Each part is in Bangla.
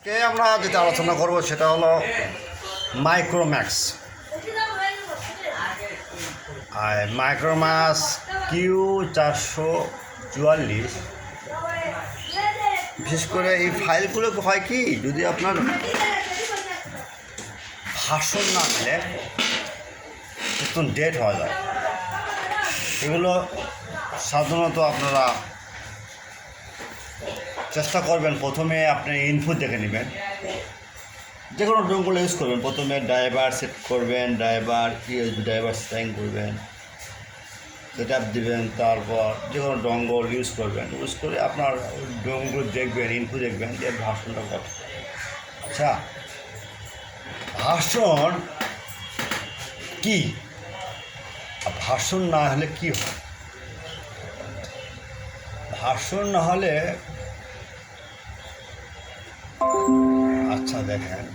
আমরা যেটা আলোচনা করব সেটা হলো মাইক্রোম্যাক্স। আর মাইক্রোম্যাক্স Q402, বিশেষ করে এই ফাইলগুলো হয় কি, যদি আপনার ভাষণ না মিলে নতুন ডেট হয়ে যায়। এগুলো সাধারণত আপনারা চেষ্টা করবেন, প্রথমে আপনি ইনপুট দেখে নেবেন, যে কোনো ড্রোনগুলো ইউজ করবেন। প্রথমে ড্রাইভার সেট করবেন, ইউএসবি ড্রাইভার সেটিং করবেন, সেট আপ দেবেন, তারপর যে কোনো ডঙ্গল ইউজ করবেন। ইউজ করে আপনার ড্রোনগুলো দেখবেন, ইনপুট দেখবেন যে ভাষণটা কত। আচ্ছা, ভাষণ কি, ভাষণ না হলে কি হয়? ভাষণ না হলে, আচ্ছা দেখেন,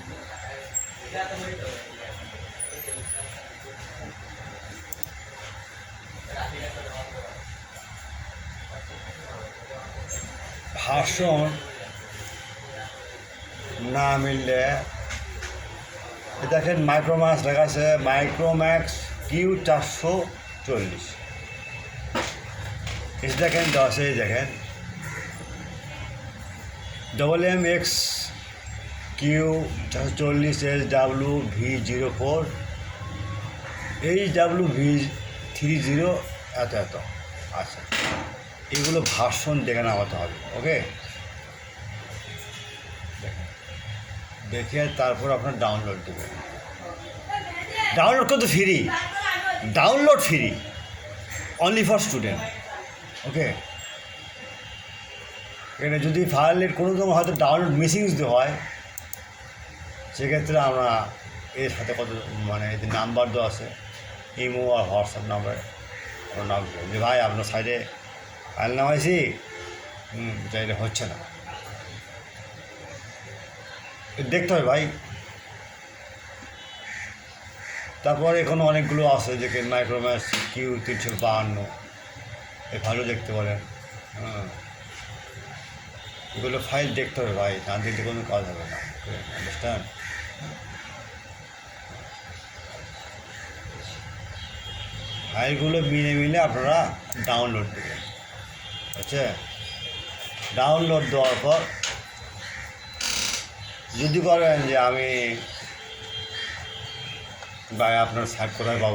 ভাষণ না মিললে দেখেন মাইক্রোম্যাক্স লেখা আছে, মাইক্রোম্যাক্স Q440। এই দেখেন দশে দেখেন MX Q440 SWV04 HWV30 এত এত। আচ্ছা, এগুলো ভাষণ দেখে নামাতে হবে। ওকে, দেখে তারপর আপনার ডাউনলোড দেবেন। ডাউনলোড করতে free, download free, only for student. Okay, এখানে যদি ফাইলের কোনো রকম হয়তো ডাউনলোড মিসিং যদি হয়, সেক্ষেত্রে আমরা এর সাথে কত এদের নাম্বার দেওয়া আছে, ইমো আর হোয়াটসঅ্যাপ নাম্বারে আমরা নাম যে ভাই আপনার সাইডে ফাইল নামাইছি, চাইলে হচ্ছে না, দেখতে হবে ভাই। তারপর এখনো অনেকগুলো আছে, যে মাইক্রোম্যাক্স Q352, এই ভালো দেখতে পারেন। এগুলো ফাইল দেখতে হবে ভাই, না দেখলে কোনো কাজ হবে না। আন্ডারস্ট্যান্ড? ফাইলগুলো মিলে আপনারা ডাউনলোড দেবেন। আচ্ছা, ডাউনলোড দেওয়ার পর যদি বলেন যে আমি ভাই আপনার সাইট কোথায় পাবো,